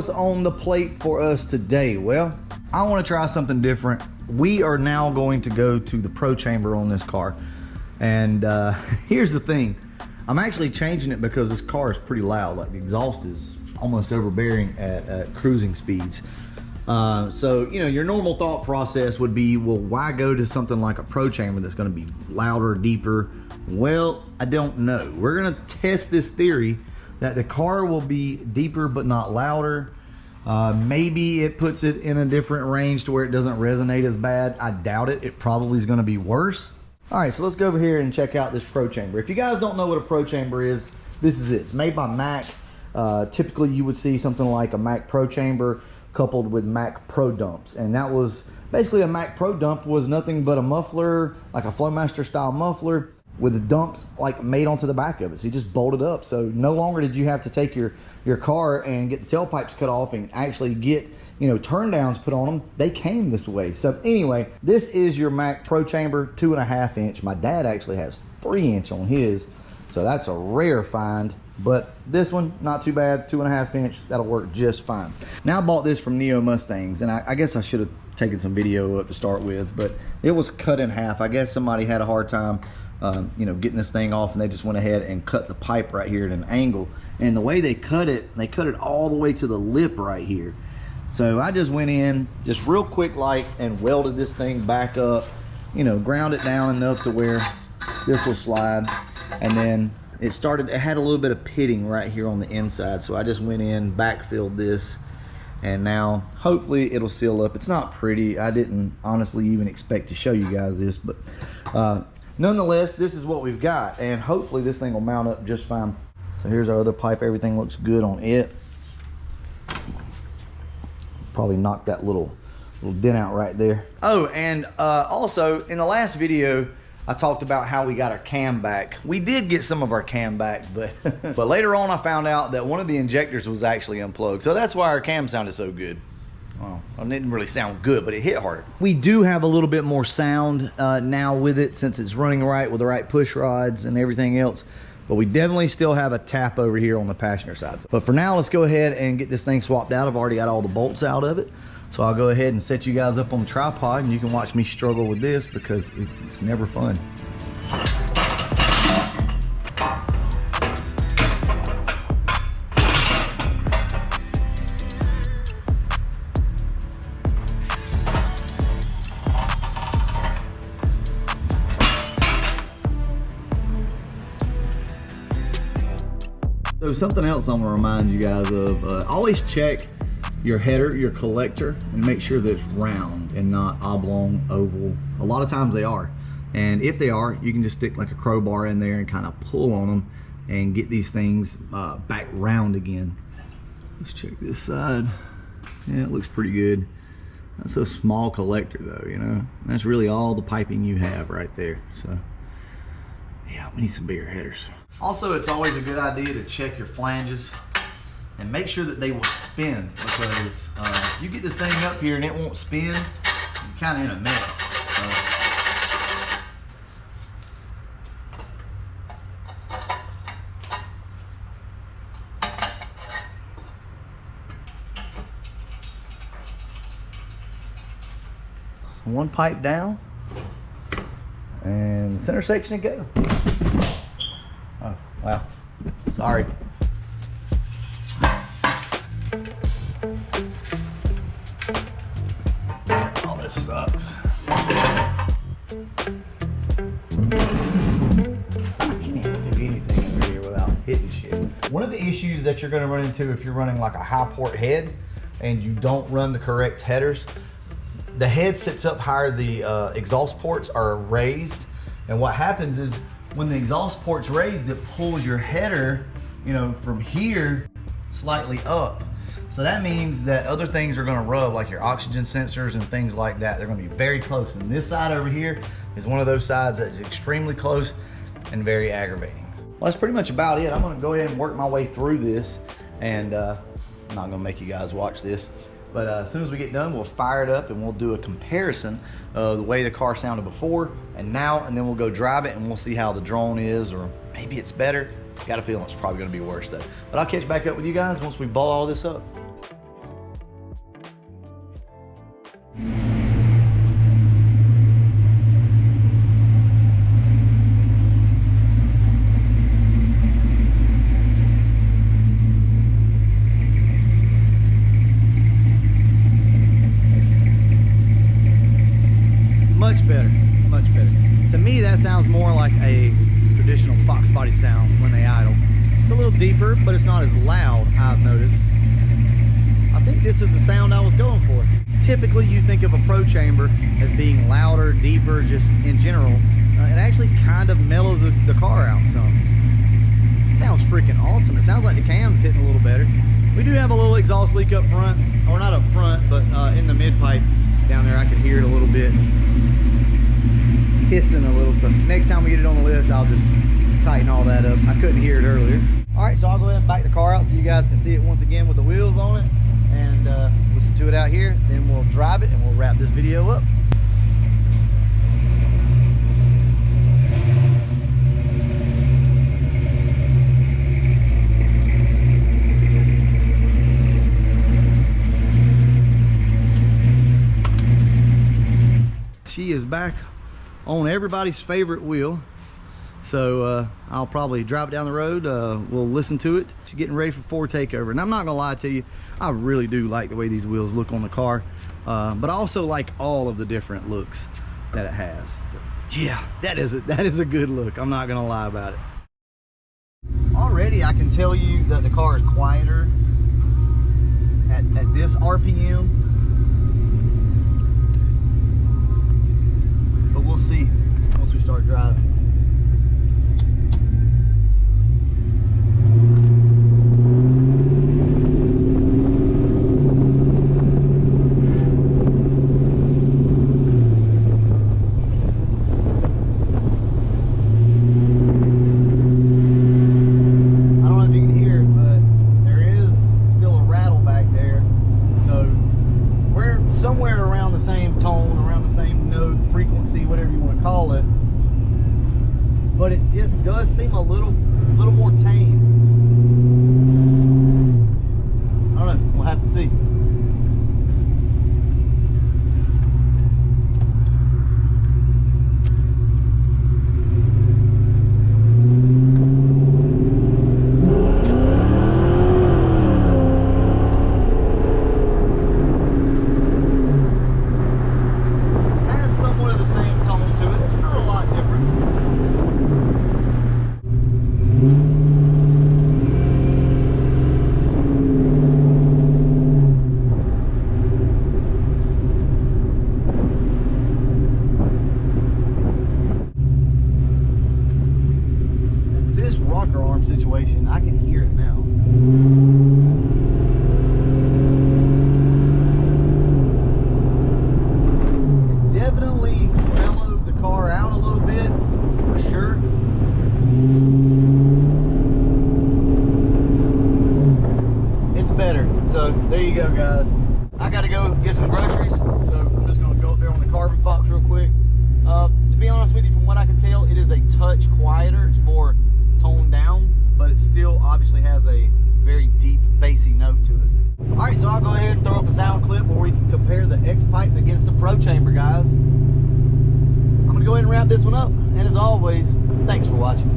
what's on the plate for us today? Well, I want to try something different. We are now going to go to the Pro Chamber on this car. And here's the thing. I'm actually changing it because this car is pretty loud. Like the exhaust is almost overbearing at cruising speeds. So, you know, your normal thought process would be, well, why go to something like a Pro Chamber that's going to be louder, deeper? Well, I don't know. We're going to test this theory that the car will be deeper but not louder. Maybe it puts it in a different range to where it doesn't resonate as bad. I doubt it. It probably is going to be worse. All right, so let's go over here and check out this Pro Chamber. If you guys don't know what a Pro Chamber is, this is it. It's made by Mac. Typically, you would see something like a Mac Pro Chamber coupled with Mac Pro Dumps. And that was basically a Mac Pro Dump was nothing but a muffler, like a Flowmaster style muffler with the dumps like made onto the back of it. So you just bolt it up. So no longer did you have to take your car and get the tailpipes cut off and actually get, you know, turn downs put on them. They came this way. So anyway, this is your Mac Pro Chamber 2.5 inch. My dad actually has 3 inch on his. So that's a rare find. But this one, not too bad, 2.5 inch, that'll work just fine. Now I bought this from Neo Mustangs, and I guess I should have taken some video up to start with, but it was cut in half. I guess somebody had a hard time, you know, getting this thing off, and they just went ahead and cut the pipe right here at an angle. And the way they cut it all the way to the lip right here. So I just went in, just real quick like, and welded this thing back up, you know, ground it down enough to where this will slide, and then it had a little bit of pitting right here on the inside. So I just went in, backfilled this, and now hopefully it'll seal up. It's not pretty. I didn't honestly even expect to show you guys this, but nonetheless, this is what we've got, and hopefully this thing will mount up just fine. So here's our other pipe. Everything looks good on it. Probably knocked that little dent out right there. Oh, and also in the last video, I talked about how we got our cam back. We did get some of our cam back, but but later on I found out that one of the injectors was actually unplugged. So that's why our cam sounded so good. Well, it didn't really sound good, but it hit harder. We do have a little bit more sound now with it, since it's running right with the right push rods and everything else. But we definitely still have a tap over here on the passenger side. But for now, let's go ahead and get this thing swapped out. I've already got all the bolts out of it. So I'll go ahead and set you guys up on the tripod, and you can watch me struggle with this because it's never fun. So something else I'm gonna remind you guys of, always check your header, your collector, and make sure that it's round and not oblong, oval. A lot of times they are. And if they are, you can just stick like a crowbar in there and kind of pull on them and get these things back round again. Let's check this side. Yeah, it looks pretty good. That's a small collector though, you know. That's really all the piping you have right there. So yeah, we need some bigger headers. Also, it's always a good idea to check your flanges and make sure that they will spin, because if you get this thing up here and it won't spin, you're kind of in a mess. One pipe down, and the center section to go. Oh, wow, sorry. Oh, this sucks. I can't even do anything over here without hitting shit. One of the issues that you're gonna run into if you're running like a high port head and you don't run the correct headers, the head sits up higher, the exhaust ports are raised, and what happens is when the exhaust port's raised, it pulls your header, you know, from here slightly up. So that means that other things are gonna rub, like your oxygen sensors and things like that. They're gonna be very close. And this side over here is one of those sides that's extremely close and very aggravating. Well, that's pretty much about it. I'm gonna go ahead and work my way through this, and I'm not gonna make you guys watch this. But as soon as we get done, we'll fire it up and we'll do a comparison of the way the car sounded before and now, and then we'll go drive it and we'll see how the drone is, or maybe it's better. Got a feeling it's probably gonna be worse though. But I'll catch back up with you guys once we ball all this up. sounds more like a traditional Fox body sound when they idle. It's a little deeper, but it's not as loud, I've noticed. I think this is the sound I was going for. Typically, you think of a Pro Chamber as being louder, deeper, just in general. It actually kind of mellows the car out some. It sounds freaking awesome. It sounds like the cam's hitting a little better. We do have a little exhaust leak up front, or not up front, but in the mid pipe down there. I could hear it a little bit hissing a little. So next time we get it on the lift, I'll just tighten all that up. I couldn't hear it earlier. All right, so I'll go ahead and back the car out so you guys can see it once again with the wheels on it, and listen to it out here. Then we'll drive it and we'll wrap this video up. She is back on everybody's favorite wheel. So I'll probably drive it down the road. We'll listen to it. She's getting ready for Ford takeover. And I'm not gonna lie to you, I really do like the way these wheels look on the car. But I also like all of the different looks that it has. But yeah, that is a good look. I'm not gonna lie about it. Already I can tell you that the car is quieter at this RPM. But we'll see once we start driving. But it just does seem a little more tame. I don't know, we'll have to see. Situation, I can hear it now. It definitely mellowed the car out a little bit, for sure. It's better. So there you go, guys. I gotta go get some groceries, so I'm just gonna go up there on the Carbon Fox real quick. To be honest with you, from what I can tell, it is a touch quieter. It's more toned down, but it still obviously has a very deep bassy note to it. All right, so I'll go ahead and throw up a sound clip where we can compare the XPIPE against the Pro Chamber, guys. I'm gonna go ahead and wrap this one up, and as always, thanks for watching.